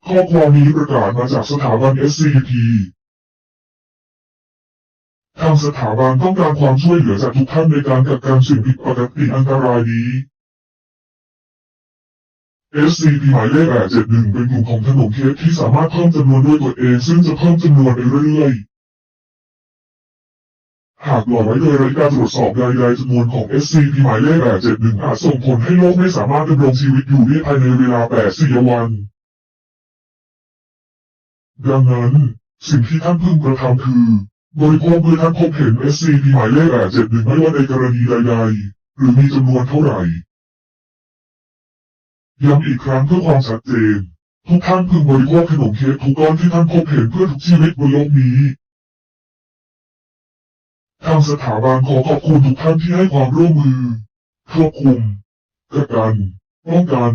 ข้อความนี้ประกาศมาจากสถาบัน SCP ทางสถาบันต้องการความช่วยเหลือจากทุกท่านในการกักกันสิ่งผิดปกติอันตรายนี้ SCP หมายเลข871เป็นกลุ่มของขนมเค้กที่สามารถเพิ่มจำนวนด้วยตัวเองซึ่งจะเพิ่มจำนวนไปเรื่อยๆหากปล่อยไว้โดยไร้การตรวจสอบใดๆจำนวนของ SCP หมายเลข871อาจส่งผลให้โลกไม่สามารถดำรงชีวิตอยู่ได้ภายในเวลา84 วันดังนั้นสิ่งที่ท่านพึงกระทำคือบริโภคเมื่อท่านพบเห็น SCP หมายเลข871ไม่ว่าในกรณีใดๆหรือมีจำนวนเท่าไหร่ย้ำอีกครั้งเพื่อความชัดเจนทุกท่านพึงบริโภคขนมเค้กทุกก้อนที่ท่านพบเห็นเพื่อทุกชีวิตบนโลกนี้ทางสถาบันขอขอบคุณทุกท่านที่ให้ความร่วมมือควบคุมกักกันป้องกัน